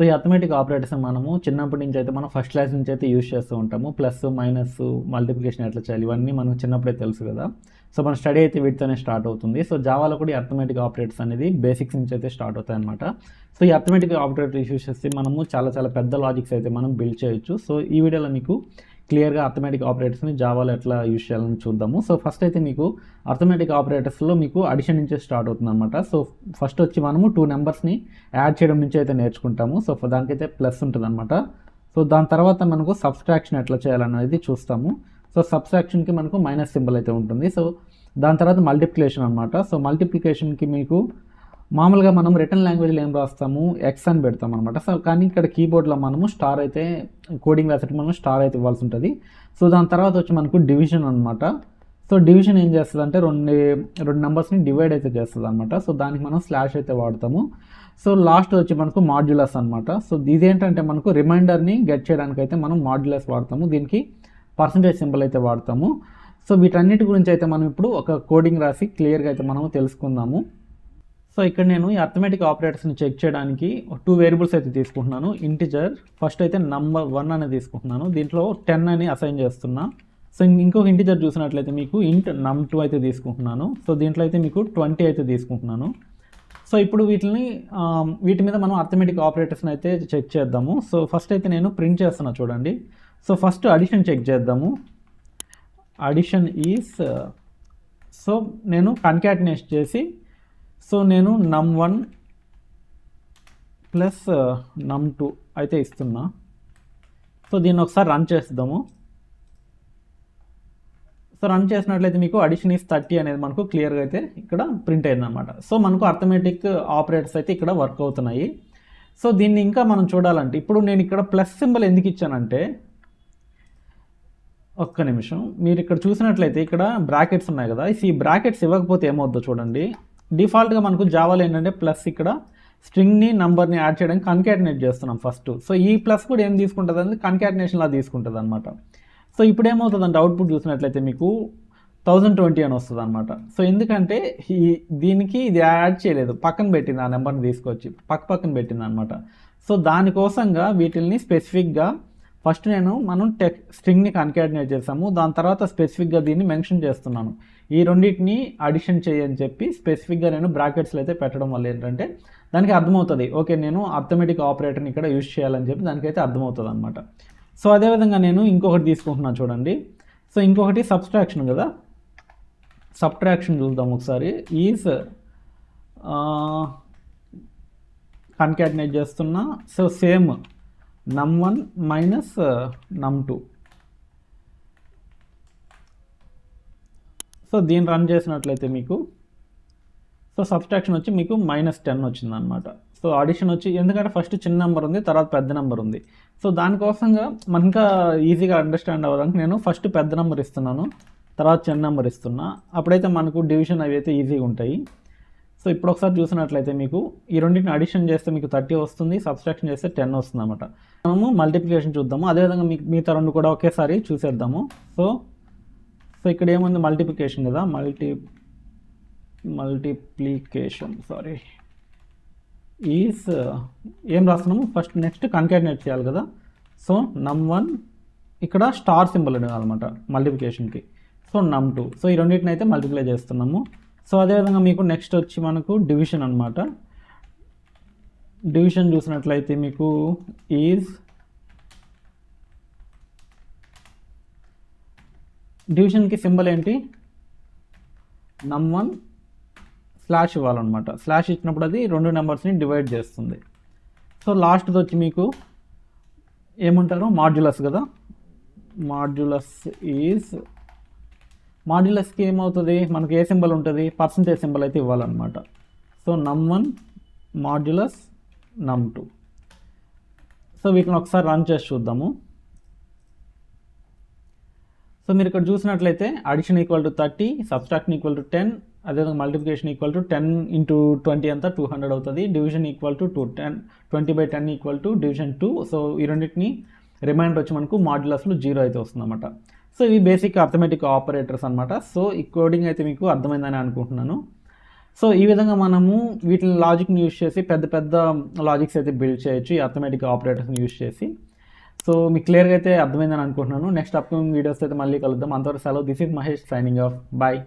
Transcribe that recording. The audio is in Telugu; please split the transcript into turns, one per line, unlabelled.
సో ఈ అర్థమెటిక్ ఆపరేటర్స్ మనము చిన్నప్పటి నుంచి అయితే మనం ఫస్ట్ క్లాస్ నుంచి అయితే యూజ్ చేస్తూ ఉంటాము. ప్లస్ మైనస్ మల్టిప్లికేషన్ ఎట్లా చేయాలి ఇవన్నీ మనకు చిన్నప్పుడే తెలుసు కదా. సో మన స్టడీ అయితే వీటితోనే స్టార్ట్ అవుతుంది. సో జావాలో కూడా ఈ అర్థమెటిక్ ఆపరేటర్స్ అనేది బేసిక్స్ నుంచి అయితే స్టార్ట్ అవుతాయి అనమాట. సో ఈ అర్థమెటిక్ ఆపరేటర్ యూజ్ చేస్తే మనము చాలా పెద్ద లాజిక్స్ అయితే మనం బిల్డ్ చేయొచ్చు. సో ఈ వీడియోలో మీకు క్లియర్గా అర్థమెటిక్ ఆపరేటర్స్ని జావాలో ఎట్లా యూజ్ చేయాలని చూద్దాము. సో ఫస్ట్ అయితే మీకు అర్థమెటిక్ ఆపరేటర్స్లో మీకు అడిషన్ నుంచే స్టార్ట్ అవుతుంది అనమాట. సో ఫస్ట్ వచ్చి మనము 2 నెంబర్స్ని యాడ్ చేయడం నుంచి అయితే నేర్చుకుంటాము. సో దానికైతే ప్లస్ ఉంటుంది అనమాట. సో దాని తర్వాత మనకు సబ్స్ట్రాక్షన్ ఎట్లా చేయాలనేది చూస్తాము. సో సబ్స్ట్రాక్షన్కి మనకు మైనస్ సింబల్ అయితే ఉంటుంది. సో దాని తర్వాత మల్టిప్లికేషన్ అనమాట. సో మల్టిప్లికేషన్కి మీకు మామూలుగా మనం రిటర్న్ లాంగ్వేజ్లో ఏం రాస్తాము, ఎక్స్ అని పెడతాం అనమాట. సో కానీ ఇక్కడ కీబోర్డ్లో మనము స్టార్ అయితే కోడింగ్ రాసేటప్పుడు మనం స్టార్ అయితే ఇవ్వాల్సి ఉంటుంది. సో దాని తర్వాత వచ్చి మనకు డివిజన్ అనమాట. సో డివిజన్ ఏం చేస్తుంది అంటే రెండు నెంబర్స్ని డివైడ్ అయితే చేస్తుంది అనమాట. సో దానికి మనం స్లాష్ అయితే వాడతాము. సో లాస్ట్ వచ్చి మనకు మాడ్యులస్ అనమాట. సో ఇదేంటంటే మనకు రిమైండర్ని గెట్ చేయడానికి అయితే మనం మాడ్యులస్ వాడతాము. దీనికి పర్సంటేజ్ సింబల్ అయితే వాడతాము. సో వీటన్నిటి గురించి అయితే మనం ఇప్పుడు ఒక కోడింగ్ రాసి క్లియర్గా అయితే మనము తెలుసుకుందాము. సో ఇక్కడ నేను ఈ అర్థమెటిక్ ఆపరేటర్స్ని చెక్ చేయడానికి 2 వేరియబుల్స్ అయితే తీసుకుంటున్నాను. ఇంటిజర్ ఫస్ట్ అయితే నంబర్ 1 అనేది తీసుకుంటున్నాను. దీంట్లో 10 అని అసైన్ చేస్తున్నా. సో ఇంకొక ఇంటిజర్ చూసినట్లయితే మీకు ఇంట్ num2 అయితే తీసుకుంటున్నాను. సో దీంట్లో అయితే మీకు 20 అయితే తీసుకుంటున్నాను. సో ఇప్పుడు వీటి మీద మనం అర్థమెటిక్ ఆపరేటర్స్ని అయితే చెక్ చేద్దాము. సో ఫస్ట్ అయితే నేను ప్రింట్ చేస్తున్నా చూడండి. సో ఫస్ట్ అడిషన్ చెక్ చేద్దాము. అడిషన్ ఈజ్ సో నేను కన్కాటినేట్ చేసి సో నేను num1 ప్లస్ num2 అయితే ఇస్తున్నా. సో దీన్ని ఒకసారి రన్ చేద్దాము. సో రన్ చేసినట్లయితే మీకు అడిషన్ ఈజ్ 30 అనేది మనకు క్లియర్గా అయితే ఇక్కడ ప్రింట్ అయిందనమాట. సో మనకు అర్థమెటిక్ ఆపరేటర్స్ అయితే ఇక్కడ వర్క్ అవుతున్నాయి. సో దీన్ని ఇంకా మనం చూడాలంటే ఇప్పుడు నేను ఇక్కడ ప్లస్ సింబల్ ఎందుకు ఇచ్చానంటే, ఒక్క నిమిషం, మీరు ఇక్కడ చూసినట్లయితే ఇక్కడ బ్రాకెట్స్ ఉన్నాయి కదా. ఈ బ్రాకెట్స్ ఇవ్వకపోతే ఏమవుద్దో చూడండి. డిఫాల్ట్గా మనకు జావాలో ఏంటంటే ప్లస్ ఇక్కడ స్ట్రింగ్ని నంబర్ని యాడ్ చేయడానికి కన్కాటినేట్ చేస్తున్నాం ఫస్ట్. సో ఈ ప్లస్ కూడా ఏం తీసుకుంటుంది అంటే కన్కాటినేషన్లా తీసుకుంటుంది అనమాట. సో ఇప్పుడు ఏమవుతుందంటే అవుట్పుట్ చూసినట్లయితే మీకు 1020 అని వస్తుంది అనమాట. సో ఎందుకంటే దీనికి ఇది యాడ్ చేయలేదు, పక్కన పెట్టింది, ఆ నెంబర్ని తీసుకొచ్చి పక్కన పెట్టింది అనమాట. సో దానికోసంగా వీటిల్ని స్పెసిఫిక్గా ఫస్ట్ మనం స్ట్రింగ్ని కన్కాటినేట్ చేసాము. దాని తర్వాత స్పెసిఫిక్గా దీన్ని మెన్షన్ చేస్తున్నాను. ఈ రెండింటిని అడిషన్ చేయని చెప్పి స్పెసిఫిక్గా నేను బ్రాకెట్స్లో అయితే పెట్టడం వల్ల ఏంటంటే దానికి అర్థమవుతుంది, ఓకే నేను అర్థమెటిక్ ఆపరేటర్ని ఇక్కడ యూజ్ చేయాలని చెప్పి దానికైతే అర్థమవుతుంది అనమాట. సో అదేవిధంగా నేను ఇంకొకటి తీసుకుంటున్నాను చూడండి. సో ఇంకొకటి సబ్స్ట్రాక్షన్ కదా. సబ్ట్రాక్షన్ చూద్దాం ఒకసారి. ఈజ్ కన్కాటినేట్ చేస్తున్నా. So same num1 minus num2. So దీన్ని రన్ చేసినట్లయితే మీకు సో సబ్స్ట్రాక్షన్ వచ్చి మీకు -10 వచ్చింది అనమాట. సో అడిషన్ వచ్చి ఎందుకంటే ఫస్ట్ చిన్న నెంబర్ ఉంది, తర్వాత పెద్ద నెంబర్ ఉంది. సో దానికోసంగా మనకు ఇంకా ఈజీగా అండర్స్టాండ్ అవ్వడానికి నేను ఫస్ట్ పెద్ద నెంబర్ ఇస్తున్నాను, తర్వాత చిన్న నెంబర్ ఇస్తున్నా. అప్పుడైతే మనకు డివిజన్ అవి అయితే ఈజీగా ఉంటాయి. సో ఇప్పుడు ఒకసారి చూసినట్లయితే మీకు ఈ రెండింటిని అడిషన్ చేస్తే మీకు 30 వస్తుంది, సబ్స్ట్రాక్షన్ చేస్తే 10 వస్తుంది అనమాట. మనము మల్టిప్లికేషన్ చూద్దాము. అదేవిధంగా మిగతా రెండు కూడా ఒకేసారి చూసేద్దాము. సో ఇక్కడ ఏముంది, మల్టిప్లికేషన్ కదా. మల్టిప్లికేషన్ ఈజ్ ఏం రాస్తున్నాము, ఫస్ట్ నెక్స్ట్ కన్కాటినేట్ చేయాలి కదా. సో num1 ఇక్కడ స్టార్ సింబల్ అనమాట మల్టిప్లికేషన్కి. So num2. సో ఈ రెండింటిని అయితే మల్టిప్లై చేస్తున్నాము. సో అదేవిధంగా మీకు నెక్స్ట్ వచ్చి మనకు డివిజన్ అనమాట. డివిజన్ చూసినట్లయితే మీకు ఈజ్ డివిజన్కి సింబల్ ఏంటి, num1 స్లాష్ ఇవ్వాలన్నమాట. స్లాష్ ఇచ్చినప్పుడు అది రెండు నెంబర్స్ని డివైడ్ చేస్తుంది. సో లాస్ట్ది వచ్చి మీకు ఏమంటారు, మాడ్యులస్ కదా. మాడ్యులస్కి ఏమవుతుంది, మనకి ఏ సింబల్ ఉంటుంది, పర్సంటేజ్ సింబల్ అయితే ఇవ్వాలన్నమాట. So num1 modulus num2. So వీటిని ఒకసారి రన్ చేసి చూద్దాము. సో మీరు ఇక్కడ చూసినట్లయితే addition equal to 30, subtraction equal to 10, అదేవిధంగా మల్టిప్లికేషన్ ఈక్వల్ టు 10 × 20 అంతా 200 అవుతుంది. Division equal to 20/10 equal to division 2. So ఈ రెండింటిని రిమైండర్ వచ్చి మనకు మాడ్యులస్లో 0 అయితే వస్తుంది అనమాట. సో ఇవి బేసిక్ అర్థమెటిక్ ఆపరేటర్స్ అనమాట. సో ఈ కోడింగ్ అయితే మీకు అర్థమైందని అనుకుంటున్నాను. సో ఈ విధంగా మనము వీటిని లాజిక్ని యూస్ చేసి పెద్ద పెద్ద లాజిక్స్ అయితే బిల్డ్ చేయొచ్చు ఈ అర్థమెటిక్ ఆపరేటర్స్ని యూస్ చేసి. సో మీకు క్లియర్గా అయితే అర్థమైందని అనుకుంటున్నాను. నెక్స్ట్ అప్కమింగ్ వీడియోస్ అయితే మళ్ళీ కలుద్దాం. అంతవరకు సెలవు. This is Mahesh signing off. Bye.